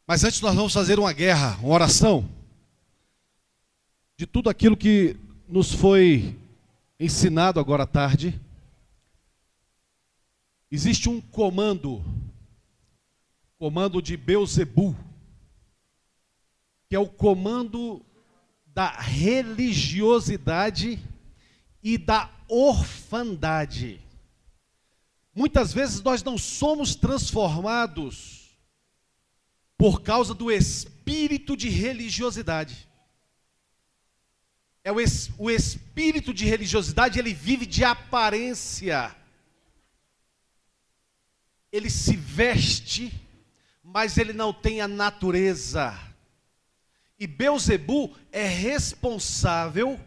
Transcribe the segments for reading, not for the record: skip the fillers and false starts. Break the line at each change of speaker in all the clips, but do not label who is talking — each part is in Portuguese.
Mas antes nós vamos fazer uma guerra, uma oração, de tudo aquilo que nos foi ensinado agora à tarde. Existe um comando de Beelzebul, que é o comando da religiosidade e da orfandade. Muitas vezes nós não somos transformados por causa do espírito de religiosidade. O espírito de religiosidade, ele vive de aparência. Ele se veste, mas ele não tem a natureza. E Beelzebul é responsável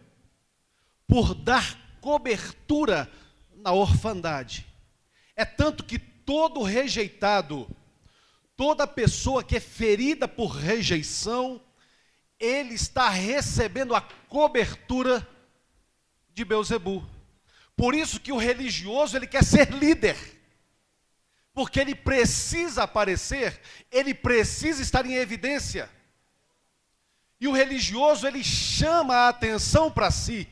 por dar cobertura na orfandade. É tanto que todo rejeitado, toda pessoa que é ferida por rejeição, ele está recebendo a cobertura de Beelzebul. Por isso que o religioso, ele quer ser líder. Porque ele precisa aparecer, ele precisa estar em evidência. E o religioso, ele chama a atenção para si.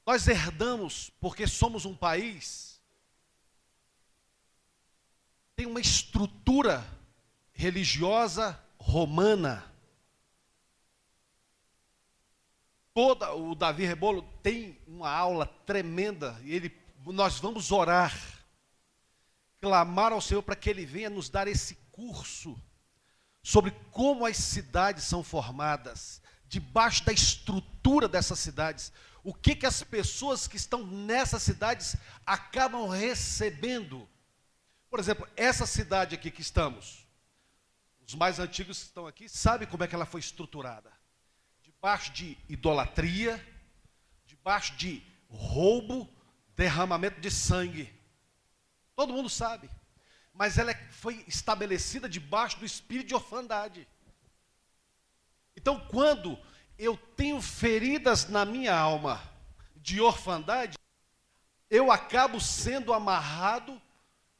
Nós herdamos, porque somos um país, tem uma estrutura religiosa romana. O Davi Rebolo tem uma aula tremenda, e nós vamos orar, clamar ao Senhor para que Ele venha nos dar esse curso sobre como as cidades são formadas, debaixo da estrutura dessas cidades, o que as pessoas que estão nessas cidades acabam recebendo. Por exemplo, essa cidade aqui que estamos, os mais antigos que estão aqui, sabem como é que ela foi estruturada. Debaixo de idolatria, debaixo de roubo, derramamento de sangue. Todo mundo sabe. Mas ela foi estabelecida debaixo do espírito de orfandade. Então, quando eu tenho feridas na minha alma de orfandade, eu acabo sendo amarrado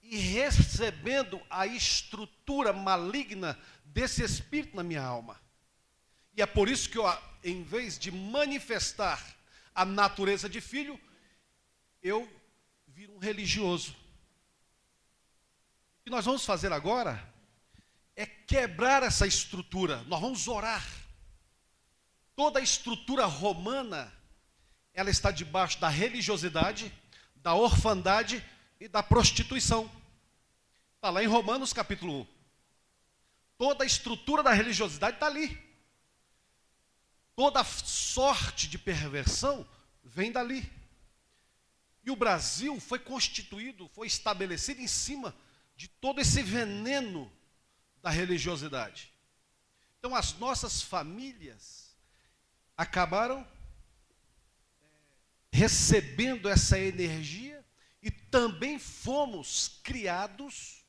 e recebendo a estrutura maligna desse espírito na minha alma. E é por isso que eu, em vez de manifestar a natureza de filho, eu viro um religioso. O que nós vamos fazer agora é quebrar essa estrutura. Nós vamos orar. Toda a estrutura romana, ela está debaixo da religiosidade, da orfandade e da prostituição. Está lá em Romanos capítulo 1. Toda a estrutura da religiosidade está ali. Toda sorte de perversão vem dali. E o Brasil foi constituído, foi estabelecido em cima de todo esse veneno da religiosidade. Então as nossas famílias acabaram recebendo essa energia e também fomos criados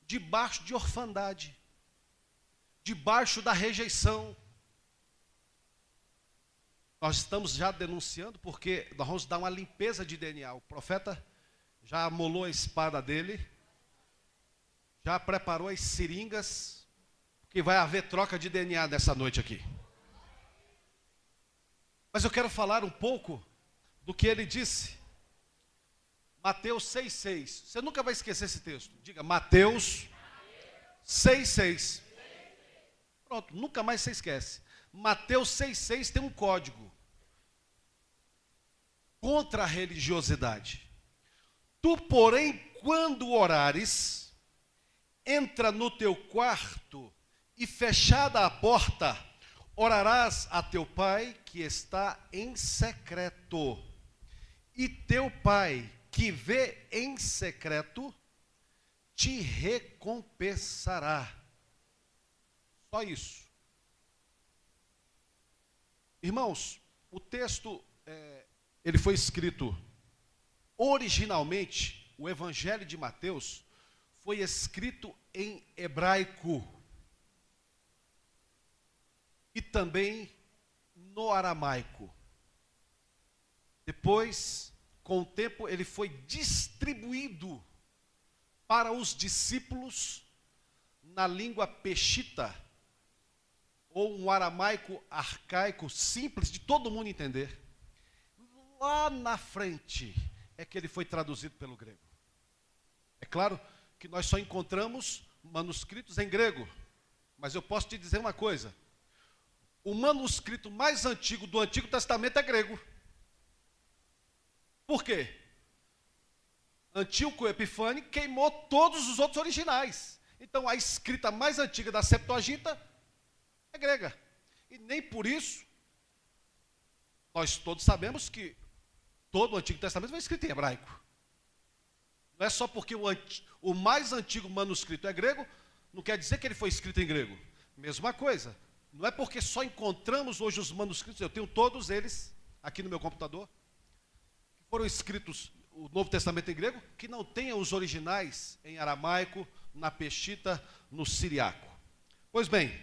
debaixo de orfandade, debaixo da rejeição. Nós estamos já denunciando porque nós vamos dar uma limpeza de DNA. O profeta já amolou a espada dele, já preparou as seringas, porque vai haver troca de DNA nessa noite aqui. Mas eu quero falar um pouco do que ele disse. Mateus 6,6. Você nunca vai esquecer esse texto. Diga, Mateus 6,6. Pronto, nunca mais você esquece. Mateus 6,6 tem um código contra a religiosidade. Tu, porém, quando orares, entra no teu quarto e fechada a porta, orarás a teu pai que está em secreto. E teu pai que vê em secreto te recompensará. Só isso. Irmãos, o texto, ele foi escrito, originalmente, o Evangelho de Mateus foi escrito em hebraico e também no aramaico. Depois, com o tempo, ele foi distribuído para os discípulos, na língua peshita, ou um aramaico arcaico simples, de todo mundo entender. Lá na frente é que ele foi traduzido pelo grego. É claro que nós só encontramos manuscritos em grego, mas eu posso te dizer uma coisa: o manuscrito mais antigo do Antigo Testamento é grego. Por quê? Antíoco Epifânio queimou todos os outros originais. Então a escrita mais antiga da Septuaginta é grega. E nem por isso nós todos sabemos que todo o Antigo Testamento foi escrito em hebraico. Não é só porque o mais antigo manuscrito é grego, não quer dizer que ele foi escrito em grego. Mesma coisa. Não é porque só encontramos hoje os manuscritos, eu tenho todos eles aqui no meu computador, que foram escritos o Novo Testamento em grego, que não tenha os originais em aramaico, na peshita, no siriaco. Pois bem,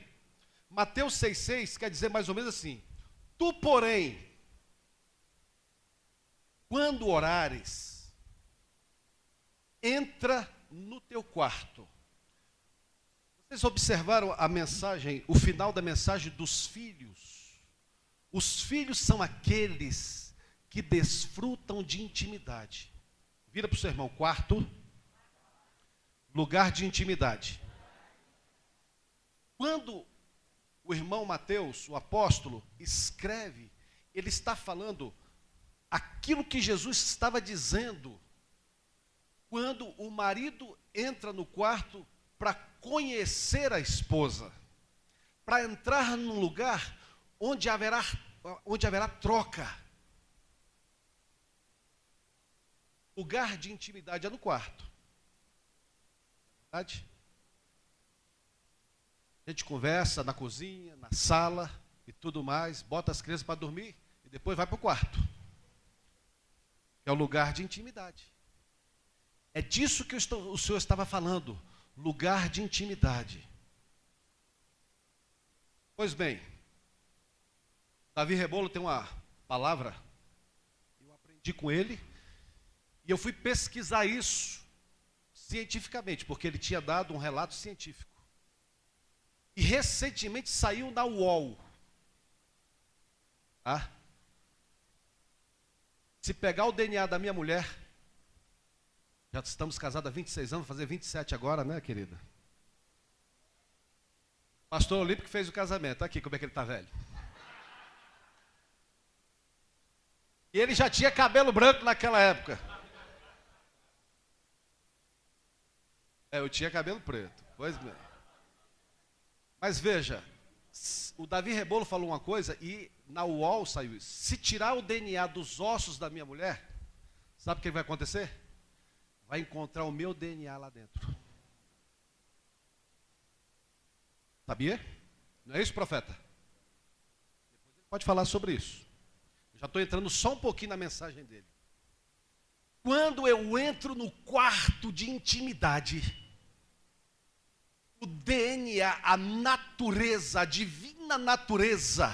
Mateus 6,6 quer dizer mais ou menos assim: tu, porém, quando orares, entra no teu quarto. Vocês observaram a mensagem, o final da mensagem dos filhos? Os filhos são aqueles que desfrutam de intimidade. Vira para o seu irmão: quarto, lugar de intimidade. Quando o irmão Mateus, o apóstolo, escreve, ele está falando aquilo que Jesus estava dizendo quando o marido entra no quarto para conhecer a esposa, para entrar num lugar onde haverá troca. Lugar de intimidade é no quarto. Verdade? A gente conversa na cozinha, na sala e tudo mais, bota as crianças para dormir e depois vai para o quarto. É o lugar de intimidade. É disso que o Senhor estava falando, lugar de intimidade. Pois bem, Davi Rebolo tem uma palavra, eu aprendi com ele, e eu fui pesquisar isso cientificamente, porque ele tinha dado um relato científico. E recentemente saiu na UOL. Tá? Se pegar o DNA da minha mulher, já estamos casados há 26 anos, vou fazer 27 agora, né, querida? Pastor Olímpio que fez o casamento, aqui como é que ele está velho. E ele já tinha cabelo branco naquela época. Eu tinha cabelo preto, pois bem. Mas veja, o Davi Rebolo falou uma coisa e na UOL saiu isso. Se tirar o DNA dos ossos da minha mulher, sabe o que vai acontecer? Vai encontrar o meu DNA lá dentro. Sabia? Não é isso, profeta? Depois ele pode falar sobre isso. Eu já estou entrando só um pouquinho na mensagem dele. Quando eu entro no quarto de intimidade, o DNA, a natureza, a divina natureza,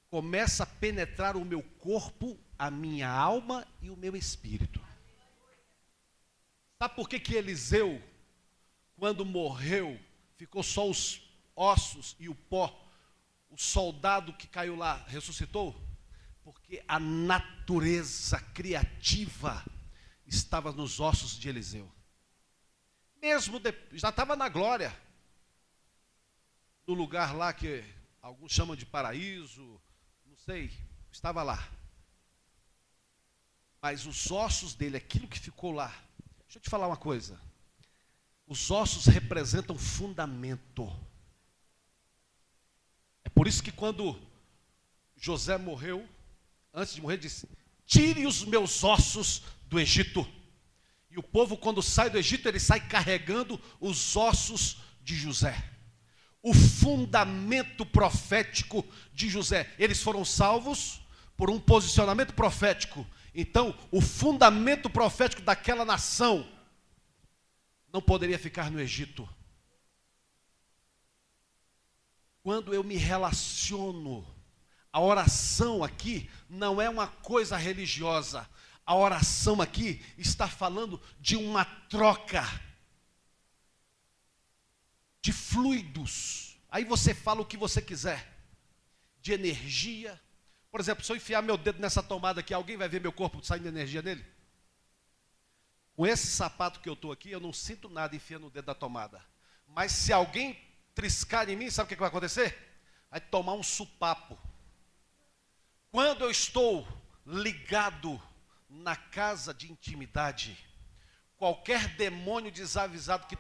começa a penetrar o meu corpo, a minha alma e o meu espírito. Sabe por que Eliseu, quando morreu, ficou só os ossos e o pó? O soldado que caiu lá ressuscitou? Porque a natureza criativa estava nos ossos de Eliseu. Mesmo já estava na glória, no lugar lá que alguns chamam de paraíso, não sei, estava lá. Mas os ossos dele, aquilo que ficou lá, deixa eu te falar uma coisa, os ossos representam fundamento. É por isso que quando José morreu, antes de morrer, disse: tire os meus ossos do Egito. E o povo, quando sai do Egito, ele sai carregando os ossos de José. O fundamento profético de José. Eles foram salvos por um posicionamento profético. Então, o fundamento profético daquela nação não poderia ficar no Egito. Quando eu me relaciono, a oração aqui não é uma coisa religiosa. A oração aqui está falando de uma troca de fluidos. Aí você fala o que você quiser, de energia. Por exemplo, se eu enfiar meu dedo nessa tomada aqui, alguém vai ver meu corpo saindo energia nele? Com esse sapato que eu estou aqui, eu não sinto nada enfiando o dedo na tomada. Mas se alguém triscar em mim, sabe o que vai acontecer? Vai tomar um supapo. Quando eu estou ligado na casa de intimidade, qualquer demônio desavisado que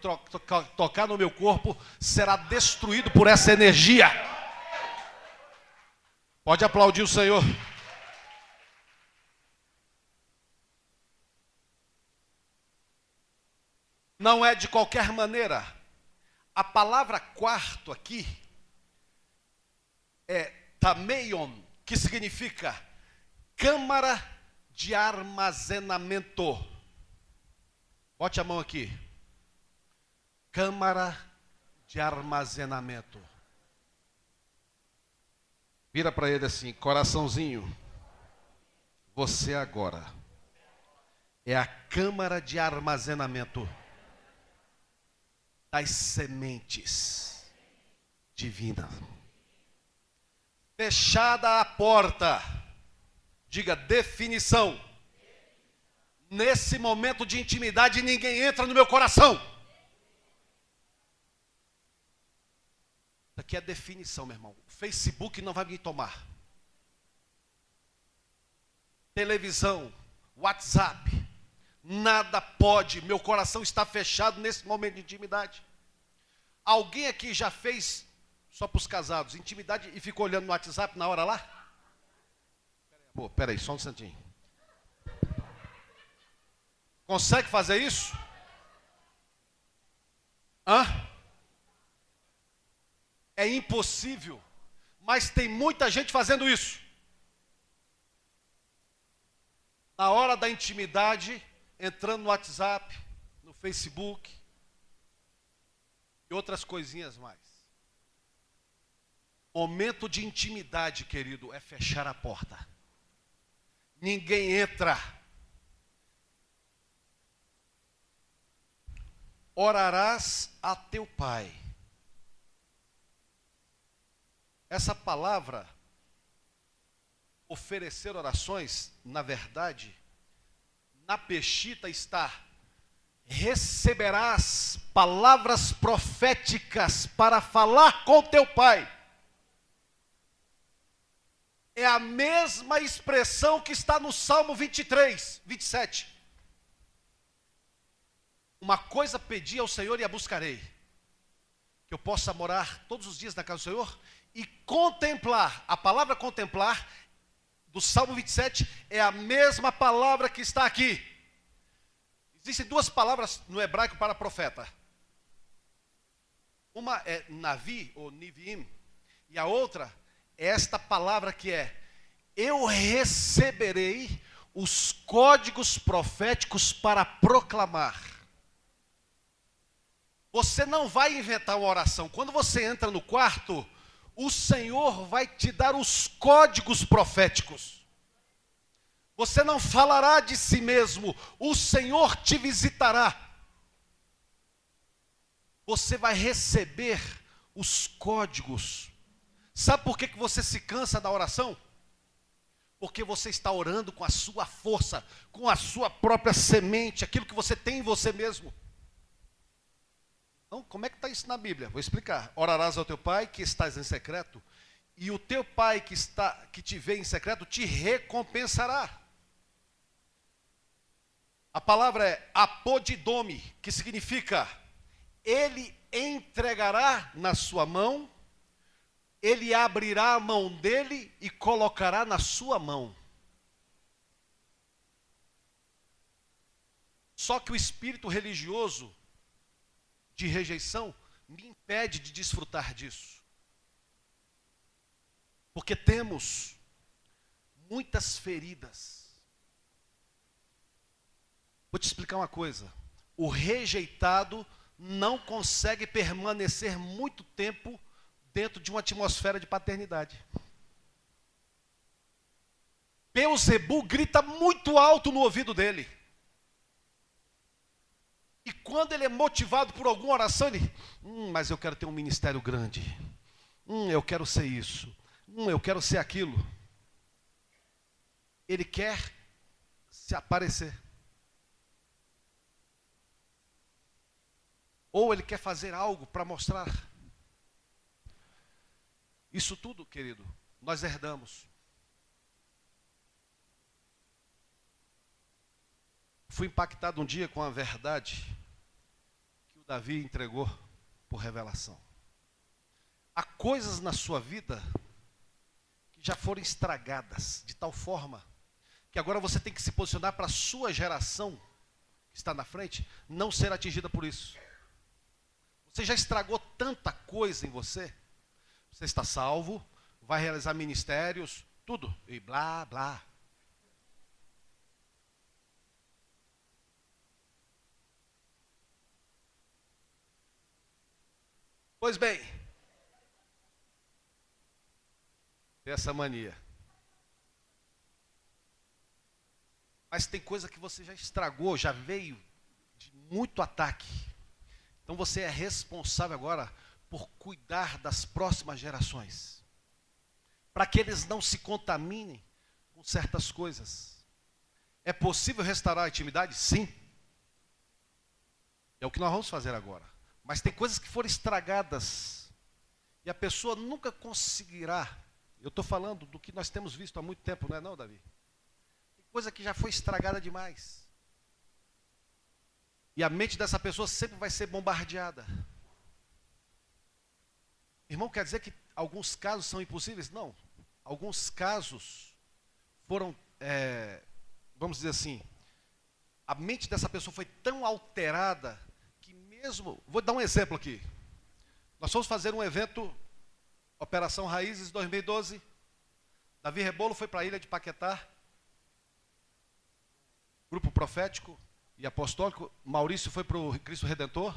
tocar no meu corpo será destruído por essa energia. Pode aplaudir o Senhor. Não é de qualquer maneira. A palavra quarto aqui é tameion, que significa câmara de armazenamento. Bote a mão aqui. Câmara de armazenamento. Vira para ele assim, coraçãozinho. Você agora é a câmara de armazenamento das sementes divinas. Fechada a porta, diga definição. Nesse momento de intimidade, ninguém entra no meu coração. Isso aqui é definição, meu irmão. O Facebook não vai me tomar. Televisão, WhatsApp, nada pode. Meu coração está fechado nesse momento de intimidade. Alguém aqui já fez, só para os casados, intimidade e ficou olhando no WhatsApp na hora lá? Peraí, só um instantinho. Consegue fazer isso? Hã? É impossível, mas tem muita gente fazendo isso. Na hora da intimidade, entrando no WhatsApp, no Facebook e outras coisinhas mais. Momento de intimidade, querido, é fechar a porta. Ninguém entra. Orarás a teu pai. Essa palavra, oferecer orações, na verdade, na Peshita está: receberás palavras proféticas para falar com teu pai. É a mesma expressão que está no Salmo 23, 27. Uma coisa pedi ao Senhor e a buscarei, que eu possa morar todos os dias na casa do Senhor e contemplar. A palavra contemplar do Salmo 27 é a mesma palavra que está aqui. Existem duas palavras no hebraico para profeta. Uma é Navi ou Niviim, e a outra é esta palavra que é: eu receberei os códigos proféticos para proclamar. Você não vai inventar uma oração. Quando você entra no quarto, o Senhor vai te dar os códigos proféticos. Você não falará de si mesmo, o Senhor te visitará. Você vai receber os códigos. Sabe por que você se cansa da oração? Porque você está orando com a sua força, com a sua própria semente, aquilo que você tem em você mesmo. Então, como é que está isso na Bíblia? Vou explicar. Orarás ao teu pai que estás em secreto, e o teu pai que te vê em secreto te recompensará. A palavra é apodidome, que significa: ele entregará na sua mão, ele abrirá a mão dele e colocará na sua mão. Só que o espírito religioso de rejeição me impede de desfrutar disso. Porque temos muitas feridas. Vou te explicar uma coisa. O rejeitado não consegue permanecer muito tempo dentro de uma atmosfera de paternidade. Beelzebu grita muito alto no ouvido dele. E quando ele é motivado por alguma oração, ele, mas eu quero ter um ministério grande. Eu quero ser isso. Eu quero ser aquilo. Ele quer se aparecer. Ou ele quer fazer algo para mostrar. Isso tudo, querido, nós herdamos. Fui impactado um dia com a verdade que o Davi entregou por revelação. Há coisas na sua vida que já foram estragadas de tal forma que agora você tem que se posicionar para a sua geração que está na frente não ser atingida por isso. Você já estragou tanta coisa em você. Você está salvo, vai realizar ministérios, tudo, e blá, blá. Pois bem, essa mania. Mas tem coisa que você já estragou, já veio de muito ataque. Então você é responsável agora por cuidar das próximas gerações. Para que eles não se contaminem com certas coisas. É possível restaurar a intimidade? Sim. É o que nós vamos fazer agora. Mas tem coisas que foram estragadas. E a pessoa nunca conseguirá. Eu estou falando do que nós temos visto há muito tempo, não é não, Davi? Tem coisa que já foi estragada demais. E a mente dessa pessoa sempre vai ser bombardeada. Irmão, quer dizer que alguns casos são impossíveis? Não. Alguns casos foram, vamos dizer assim, a mente dessa pessoa foi tão alterada que mesmo... Vou dar um exemplo aqui. Nós fomos fazer um evento, Operação Raízes 2012. Davi Rebolo foi para a ilha de Paquetá. Grupo profético e apostólico. Maurício foi para o Cristo Redentor.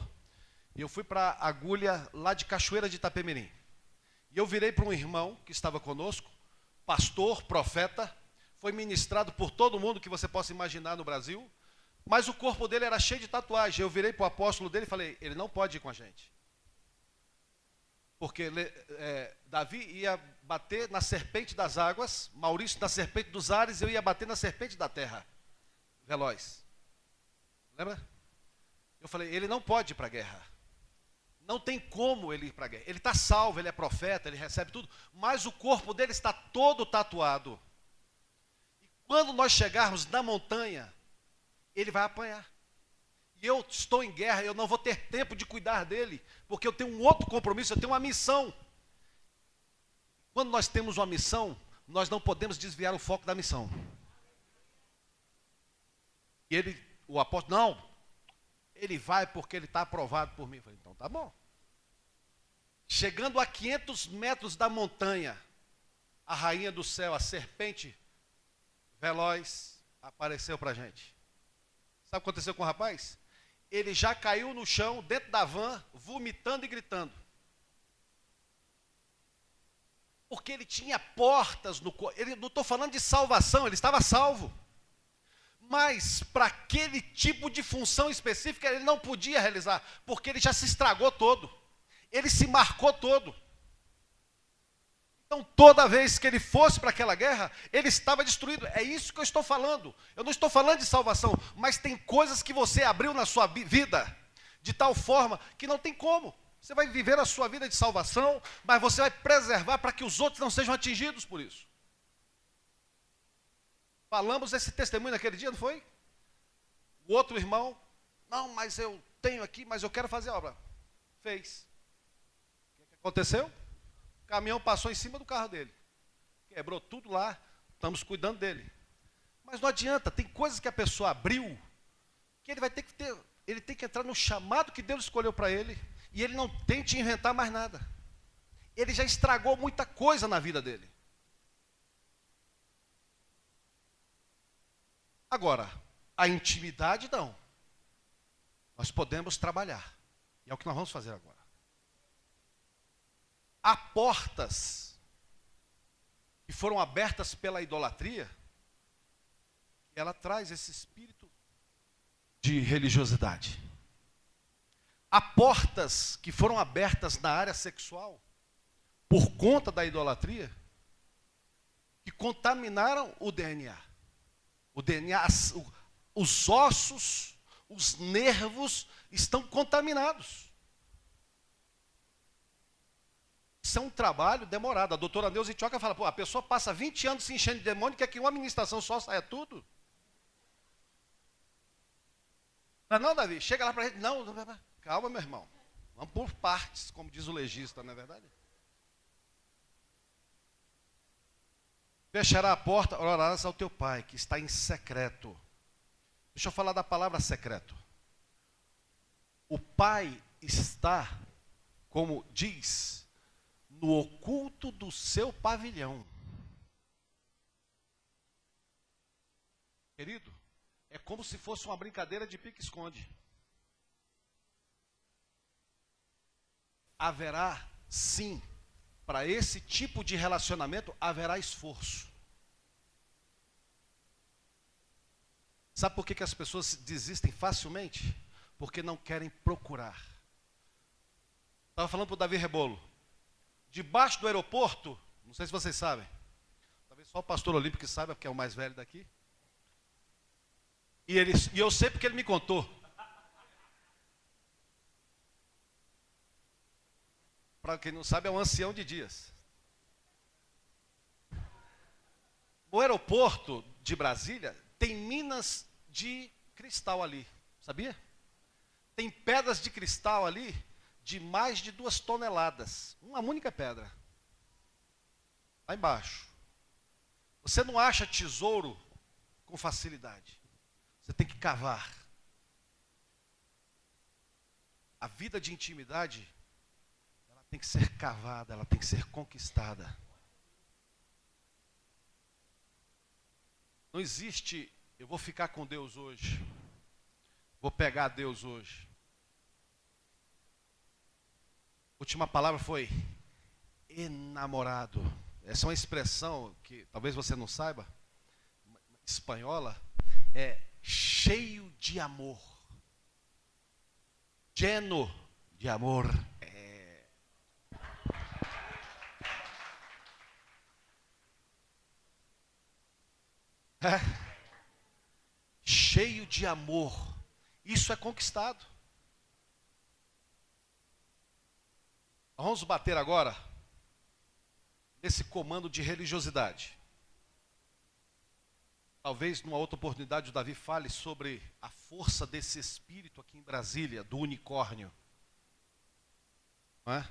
E eu fui para a agulha lá de Cachoeira de Itapemirim. E eu virei para um irmão que estava conosco, pastor, profeta, foi ministrado por todo mundo que você possa imaginar no Brasil, mas o corpo dele era cheio de tatuagem. Eu virei para o apóstolo dele e falei, ele não pode ir com a gente. Porque Davi ia bater na serpente das águas, Maurício na serpente dos ares, eu ia bater na serpente da terra, veloz. Lembra? Eu falei, ele não pode ir para a guerra. Não tem como ele ir para a guerra. Ele está salvo, ele é profeta, ele recebe tudo, mas o corpo dele está todo tatuado. E quando nós chegarmos na montanha, ele vai apanhar. E eu estou em guerra, eu não vou ter tempo de cuidar dele, porque eu tenho um outro compromisso, eu tenho uma missão. Quando nós temos uma missão, nós não podemos desviar o foco da missão. E ele, o apóstolo, não, ele vai porque ele está aprovado por mim. Eu falei, então tá bom. Chegando a 500 metros da montanha, a rainha do céu, a serpente veloz, apareceu para a gente. Sabe o que aconteceu com o rapaz? Ele já caiu no chão, dentro da van, vomitando e gritando. Porque ele tinha portas no corpo. Não estou falando de salvação, ele estava salvo. Mas para aquele tipo de função específica ele não podia realizar, porque ele já se estragou todo. Ele se marcou todo. Então toda vez que ele fosse para aquela guerra, ele estava destruído. É isso que eu estou falando. Eu não estou falando de salvação, mas tem coisas que você abriu na sua vida de tal forma que não tem como. Você vai viver a sua vida de salvação, mas você vai preservar para que os outros não sejam atingidos por isso. Falamos esse testemunho naquele dia, não foi? O outro irmão, não, mas eu tenho aqui, mas eu quero fazer a obra. Fez. O que aconteceu? O caminhão passou em cima do carro dele. Quebrou tudo lá, estamos cuidando dele. Mas não adianta, tem coisas que a pessoa abriu, que ele vai ter que ter, ele tem que entrar no chamado que Deus escolheu para ele, e ele não tem que inventar mais nada. Ele já estragou muita coisa na vida dele. Agora, a intimidade não. Nós podemos trabalhar. E é o que nós vamos fazer agora. Há portas que foram abertas pela idolatria ela traz esse espírito de religiosidade. Há portas que foram abertas na área sexual por conta da idolatria que contaminaram o DNA. O DNA, os ossos, os nervos estão contaminados. Isso é um trabalho demorado. A doutora Neuza Itioca fala, pô, a pessoa passa 20 anos se enchendo de demônio, quer que uma administração só saia tudo? Não, Davi, chega lá para a gente, não, calma, meu irmão. Vamos por partes, como diz o legista, não é verdade? Fechará a porta, orarás ao teu pai, que está em secreto. Deixa eu falar da palavra secreto. O pai está, como diz, no oculto do seu pavilhão. Querido, é como se fosse uma brincadeira de pique-esconde. Haverá, sim, para esse tipo de relacionamento, haverá esforço. Sabe por que as pessoas desistem facilmente? Porque não querem procurar. Estava falando para o Davi Rebolo. Debaixo do aeroporto, não sei se vocês sabem, talvez só o pastor Olímpio que saiba, porque é o mais velho daqui. E eu sei porque ele me contou. Para quem não sabe, é um ancião de dias. O aeroporto de Brasília tem minas de cristal ali, sabia? Tem pedras de cristal ali de mais de 2 toneladas. Uma única pedra. Lá embaixo. Você não acha tesouro com facilidade. Você tem que cavar. A vida de intimidade, ela tem que ser cavada, ela tem que ser conquistada. Não existe, eu vou ficar com Deus hoje. Vou pegar Deus hoje. A última palavra foi enamorado. Essa é uma expressão que talvez você não saiba, espanhola, é cheio de amor. Lleno de amor. Cheio de amor. Isso é conquistado. Vamos bater agora nesse comando de religiosidade. Talvez numa outra oportunidade o Davi fale sobre a força desse espírito aqui em Brasília, do unicórnio. Não é?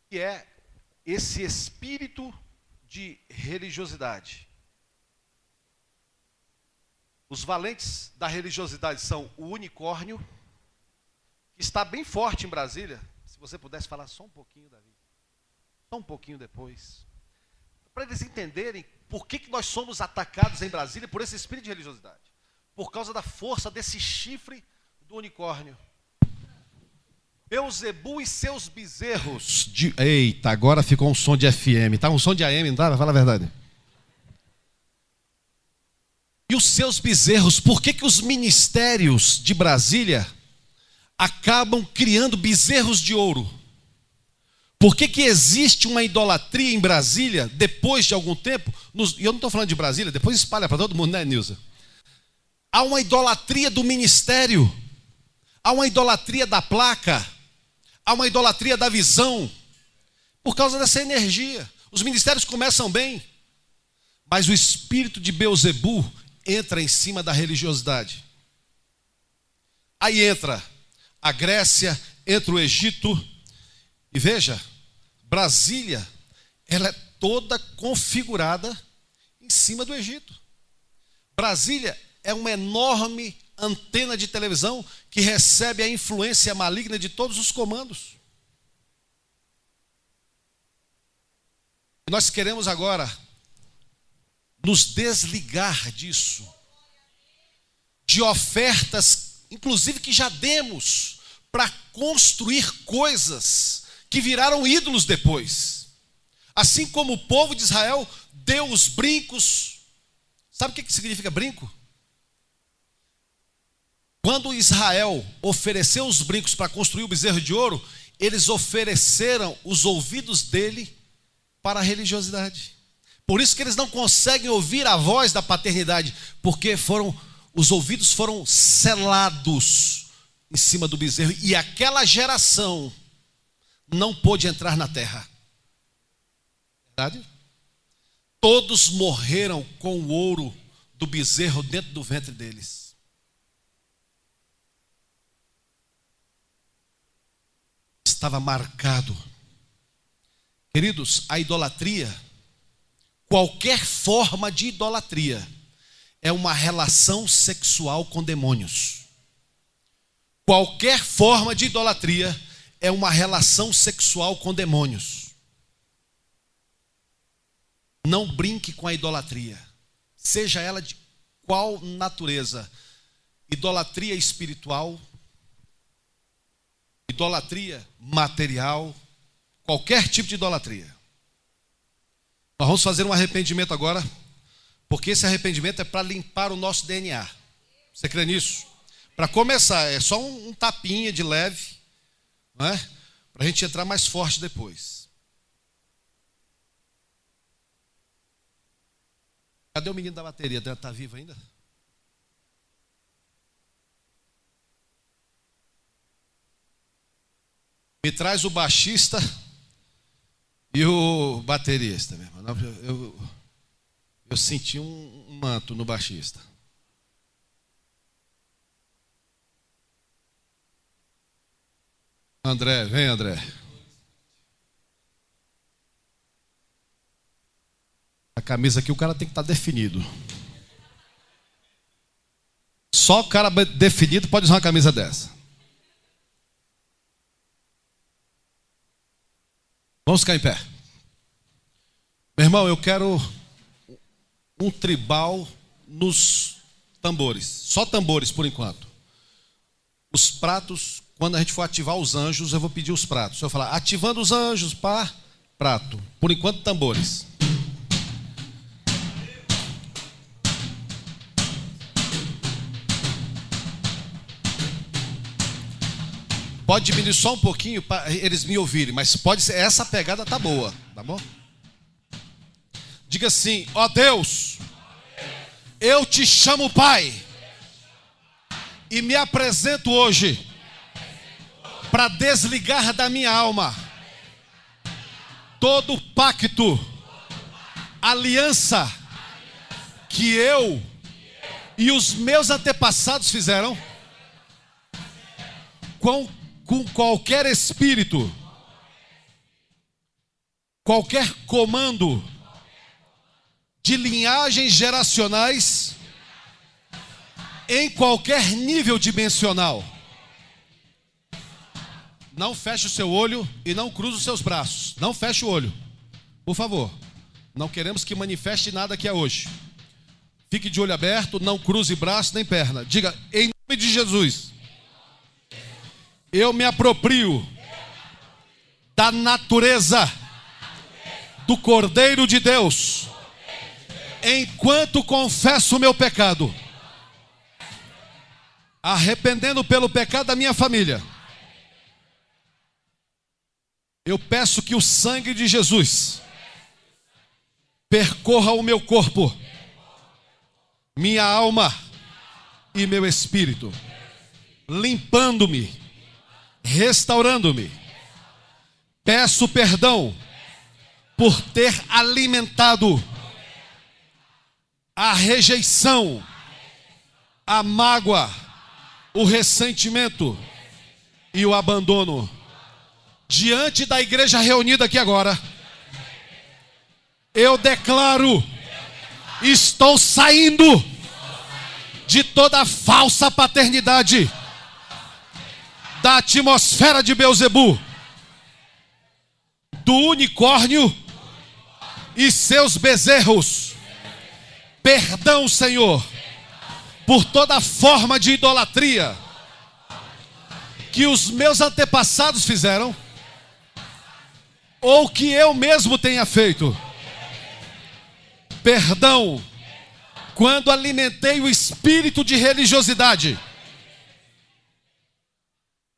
Que é esse espírito de religiosidade. Os valentes da religiosidade são o unicórnio, que está bem forte em Brasília. Se você pudesse falar só um pouquinho, Davi. Só um pouquinho depois. Para eles entenderem por que nós somos atacados em Brasília por esse espírito de religiosidade. Por causa da força desse chifre do unicórnio. Beuzebu e seus bezerros. Eita, agora ficou um som de FM. Tá um som de AM, não tá? Fala a verdade. E os seus bezerros, por que os ministérios de Brasília acabam criando bezerros de ouro? Por que existe uma idolatria em Brasília, depois de algum tempo? E eu não estou falando de Brasília, depois espalha para todo mundo, né, Nilza? Há uma idolatria do ministério, há uma idolatria da placa, há uma idolatria da visão, por causa dessa energia. Os ministérios começam bem, mas o espírito de Beuzebu entra em cima da religiosidade. Aí entra a Grécia, entra o Egito, e veja, Brasília, ela é toda configurada em cima do Egito. Brasília é uma enorme antena de televisão que recebe a influência maligna de todos os comandos. Nós queremos agora nos desligar disso, de ofertas, inclusive que já demos, para construir coisas que viraram ídolos depois. Assim como o povo de Israel deu os brincos Sabe o que significa brinco? Quando Israel ofereceu os brincos para construir o bezerro de ouro, eles ofereceram os ouvidos dele para a religiosidade. Por isso que eles não conseguem ouvir a voz da paternidade, porque os ouvidos foram selados em cima do bezerro, e aquela geração não pôde entrar na terra. Verdade? Todos morreram com o ouro do bezerro dentro do ventre deles. Estava marcado. Queridos, a idolatria, qualquer forma de idolatria, é uma relação sexual com demônios. Qualquer forma de idolatria é uma relação sexual com demônios. Não brinque com a idolatria, seja ela de qual natureza. Idolatria espiritual, idolatria material, qualquer tipo de idolatria. Nós vamos fazer um arrependimento agora, porque esse arrependimento é para limpar o nosso DNA. Você crê nisso? Para começar, é só um tapinha de leve, não é? Para a gente entrar mais forte depois. Cadê o menino da bateria? Está vivo ainda? Me traz o baixista e o baterista, meu irmão. Eu senti um manto no baixista. André, vem, André. A camisa aqui, o cara tem que estar definido. Só o cara definido pode usar uma camisa dessa. Vamos ficar em pé. Meu irmão, eu quero um tribal nos tambores. Só tambores por enquanto. Os pratos, quando a gente for ativar os anjos, eu vou pedir os pratos. Eu vou falar, ativando os anjos, pá, prato. Por enquanto, tambores. Pode diminuir só um pouquinho para eles me ouvirem, mas pode ser, essa pegada tá boa, tá bom? Diga assim: ó Deus, eu te chamo Pai e me apresento hoje para desligar da minha alma todo pacto, aliança que eu e os meus antepassados fizeram com qualquer espírito, qualquer comando de linhagens geracionais em qualquer nível dimensional. Não feche o seu olho e não cruze os seus braços. Não feche o olho, por favor. Não queremos que manifeste nada aqui hoje. Fique de olho aberto, não cruze braço nem perna. Diga, em nome de Jesus, eu me aproprio da natureza do Cordeiro de Deus, enquanto confesso o meu pecado, arrependendo pelo pecado da minha família. Eu peço que o sangue de Jesus percorra o meu corpo, minha alma e meu espírito, limpando-me, restaurando-me. Peço perdão por ter alimentado a rejeição, a mágoa, o ressentimento e o abandono. Diante da igreja reunida aqui agora, eu declaro: estou saindo de toda falsa paternidade, da atmosfera de Beelzebu, do unicórnio e seus bezerros. Perdão, Senhor, por toda forma de idolatria que os meus antepassados fizeram ou que eu mesmo tenha feito. Perdão Quando alimentei o espírito de religiosidade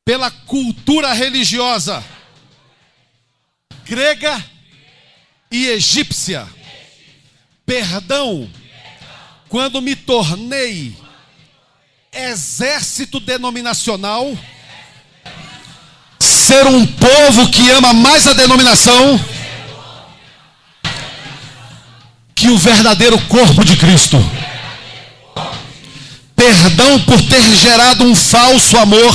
pela cultura religiosa grega e egípcia. Perdão, quando me tornei exército denominacional, ser um povo que ama mais a denominação que o verdadeiro corpo de Cristo. Perdão por ter gerado um falso amor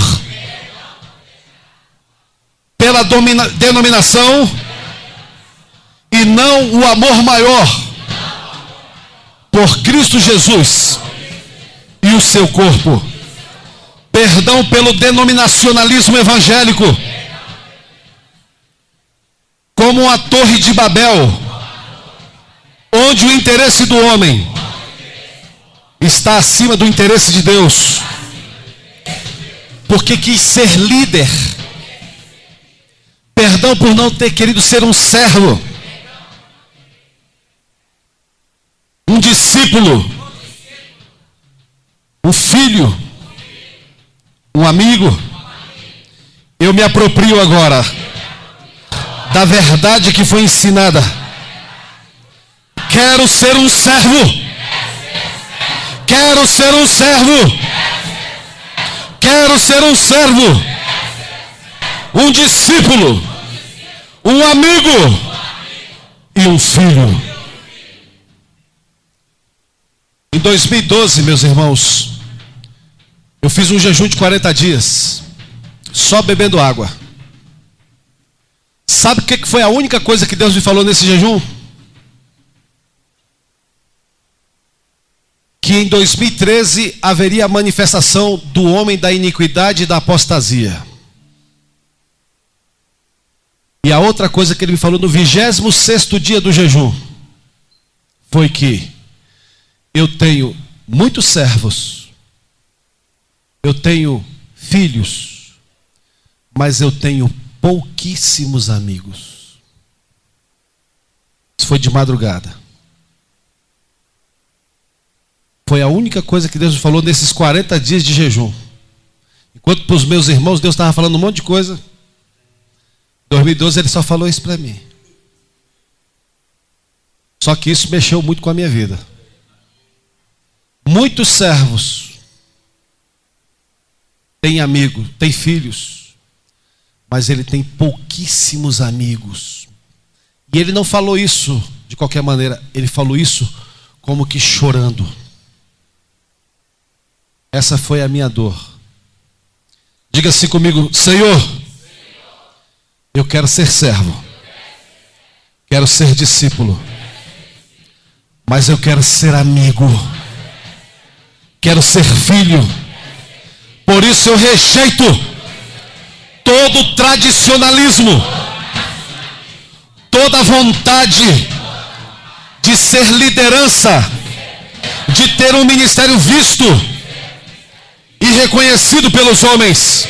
pela denominação e não o amor maior por Cristo Jesus e o seu corpo. Perdão pelo denominacionalismo evangélico, como uma torre de Babel, onde o interesse do homem está acima do interesse de Deus, porque quis ser líder. Perdão por não ter querido ser um servo, um discípulo, um filho, um amigo. Eu me aproprio agora da verdade que foi ensinada. Quero ser um servo. Quero ser um servo. Quero ser um servo. Um discípulo. Um amigo. E um filho. Em 2012, meus irmãos, eu fiz um jejum de 40 dias, só bebendo água. Sabe o que foi a única coisa que Deus me falou nesse jejum? Que em 2013 haveria a manifestação do homem da iniquidade e da apostasia. E a outra coisa que ele me falou no 26º dia do jejum foi que eu tenho muitos servos, eu tenho filhos, mas eu tenho pouquíssimos amigos. Isso foi de madrugada. Foi a única coisa que Deus me falou nesses 40 dias de jejum. Enquanto para os meus irmãos Deus estava falando um monte de coisa, em 2012 ele só falou isso para mim. Só que isso mexeu muito com a minha vida. Muitos servos têm amigos, têm filhos, mas ele tem pouquíssimos amigos. E ele não falou isso de qualquer maneira, ele falou isso como que chorando. Essa foi a minha dor. Diga assim comigo: Senhor, eu quero ser servo, quero ser discípulo, mas eu quero ser amigo, quero ser filho. Por isso eu rejeito todo tradicionalismo, toda vontade de ser liderança, de ter um ministério visto e reconhecido pelos homens.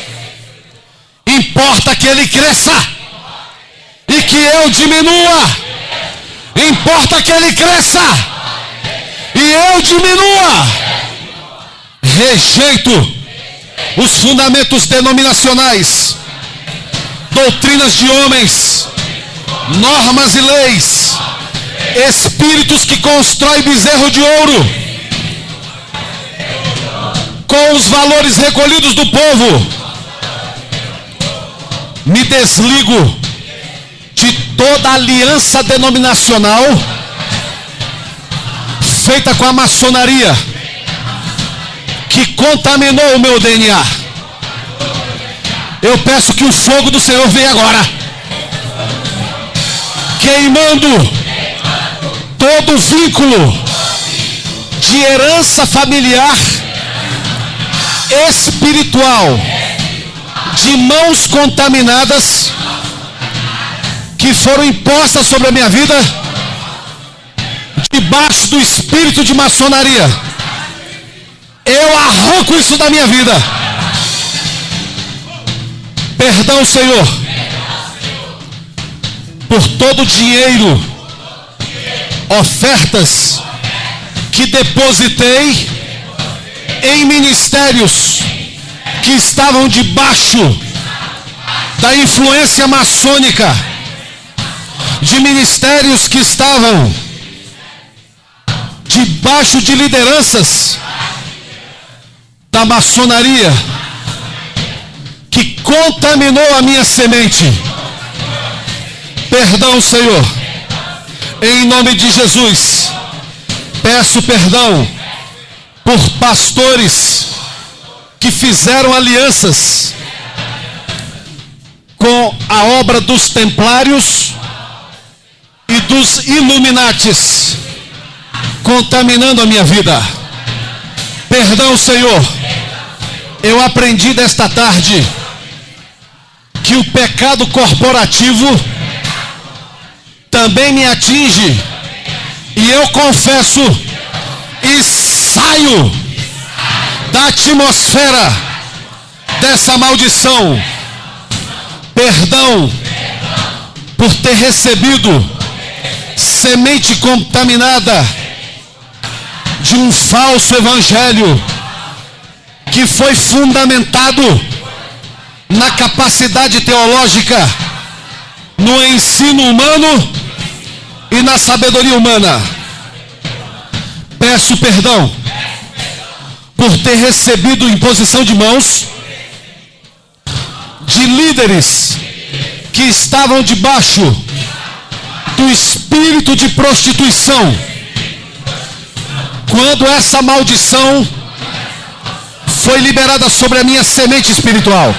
Importa que ele cresça e que eu diminua. Importa que ele cresça e eu diminua. Rejeito os fundamentos denominacionais, doutrinas de homens, normas e leis, espíritos que constroem bezerro de ouro com os valores recolhidos do povo. Me desligo de toda aliança denominacional feita com a maçonaria, que contaminou o meu DNA. Eu peço que o fogo do Senhor venha agora, queimando todo vínculo de herança familiar, espiritual, de mãos contaminadas que foram impostas sobre a minha vida debaixo do espírito de maçonaria. Eu arranco isso da minha vida. Perdão, Senhor, por todo o dinheiro, ofertas que depositei em ministérios que estavam debaixo da influência maçônica, de ministérios que estavam debaixo de lideranças da maçonaria, que contaminou a minha semente. Perdão, Senhor, em nome de Jesus. Peço perdão por pastores que fizeram alianças com a obra dos templários e dos Illuminatis, contaminando a minha vida. Perdão, Senhor. Eu aprendi desta tarde que o pecado corporativo também me atinge, e eu confesso e saio da atmosfera dessa maldição. Perdão por ter recebido semente contaminada de um falso evangelho que foi fundamentado na capacidade teológica, no ensino humano e na sabedoria humana. Peço perdão por ter recebido imposição de mãos de líderes que estavam debaixo do espírito de prostituição. Quando essa maldição foi liberada sobre a minha semente espiritual,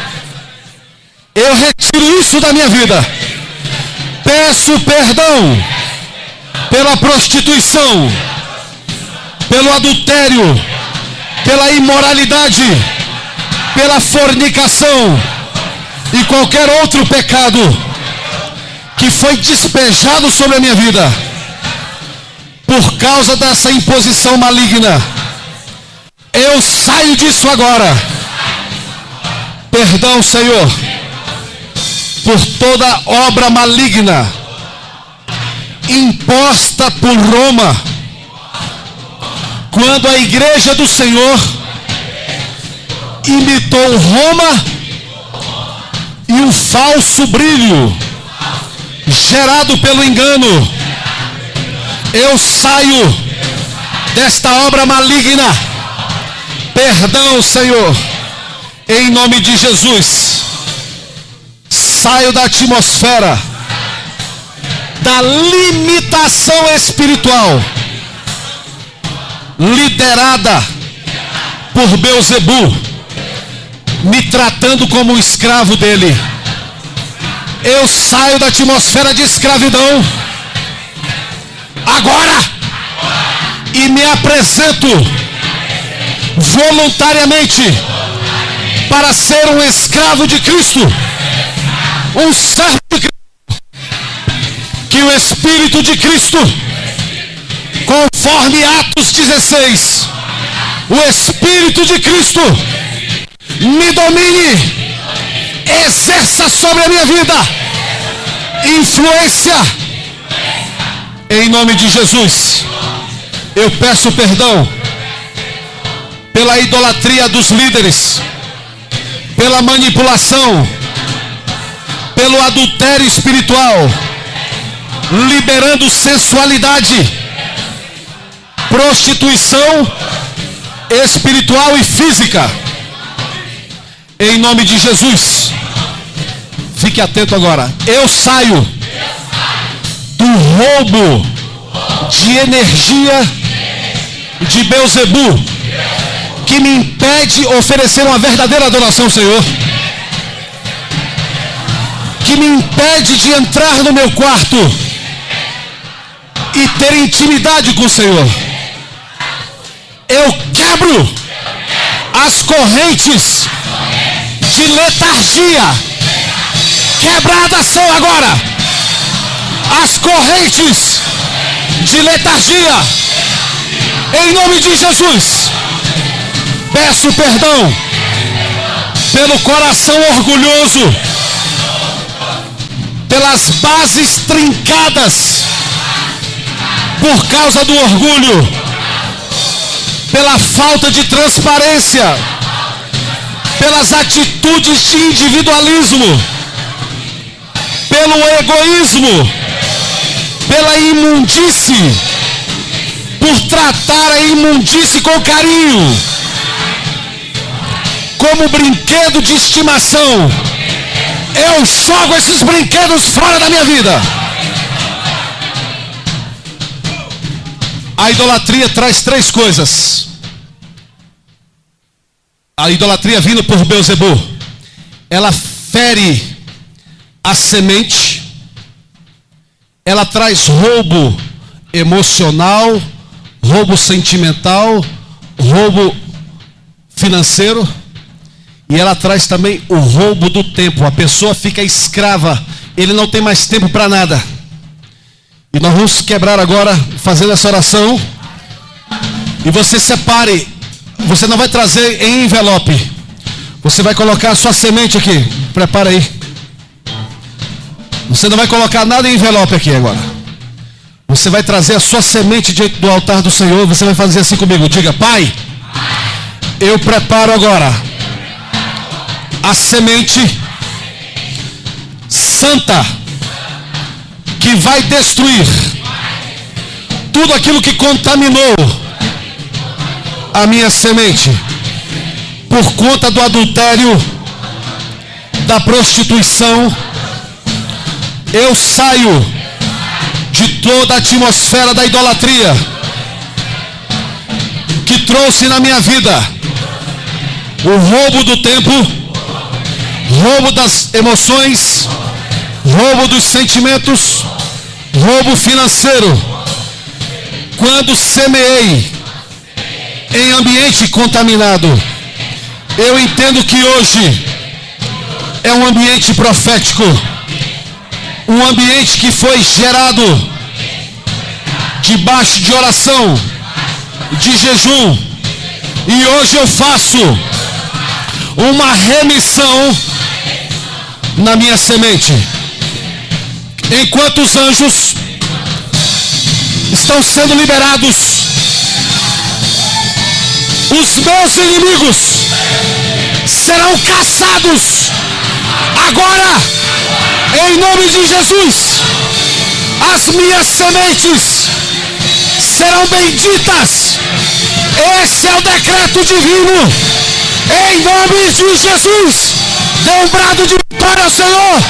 eu retiro isso da minha vida. Peço perdão pela prostituição, pelo adultério, pela imoralidade, pela fornicação e qualquer outro pecado que foi despejado sobre a minha vida por causa dessa imposição maligna. Eu saio disso agora. Perdão, Senhor, por toda obra maligna imposta por Roma, quando a igreja do Senhor imitou Roma e o falso brilho gerado pelo engano. Eu saio desta obra maligna. Perdão, Senhor, em nome de Jesus. Saio da atmosfera da limitação espiritual liderada por Beelzebu, me tratando como um escravo dele. Eu saio da atmosfera de escravidão agora e me apresento voluntariamente para ser um escravo de Cristo, um servo de Cristo. Que o Espírito de Cristo, conforme Atos 16, o Espírito de Cristo me domine, exerça sobre a minha vida influência, em nome de Jesus. Eu peço perdão pela idolatria dos líderes, pela manipulação, pelo adultério espiritual, liberando sensualidade, prostituição espiritual e física, em nome de Jesus. Fique atento agora. Eu saio do roubo de energia de Beelzebu, que me impede de oferecer uma verdadeira adoração ao Senhor, que me impede de entrar no meu quarto e ter intimidade com o Senhor. Eu quebro as correntes de letargia. Quebradas são agora as correntes de letargia, em nome de Jesus. Peço perdão pelo coração orgulhoso, pelas bases trincadas por causa do orgulho, pela falta de transparência, pelas atitudes de individualismo, pelo egoísmo, pela imundície, por tratar a imundície com carinho, como brinquedo de estimação. Eu jogo esses brinquedos fora da minha vida. A idolatria traz três coisas. A idolatria vindo por Belzebu, ela fere a semente, ela traz roubo emocional, roubo sentimental, roubo financeiro, e ela traz também o roubo do tempo. A pessoa fica escrava, ele não tem mais tempo para nada. E nós vamos quebrar agora, fazendo essa oração. E você separe. Você não vai trazer em envelope. Você vai colocar a sua semente aqui. Prepara aí. Você não vai colocar nada em envelope aqui agora. Você vai trazer a sua semente diante do altar do Senhor. Você vai fazer assim comigo. Diga: Pai, eu preparo agora a semente santa, que vai destruir tudo aquilo que contaminou a minha semente, por conta do adultério, da prostituição. Eu saio de toda a atmosfera da idolatria que trouxe na minha vida o roubo do tempo, roubo das emoções, roubo dos sentimentos, roubo financeiro. Quando semeei em ambiente contaminado, eu entendo que hoje é um ambiente profético, um ambiente que foi gerado debaixo de oração, de jejum, e hoje eu faço uma remissão na minha semente. Enquanto os anjos estão sendo liberados, os meus inimigos serão caçados agora, em nome de Jesus. As minhas sementes serão benditas. Esse é o decreto divino, em nome de Jesus. Dê um brado de vitória ao Senhor.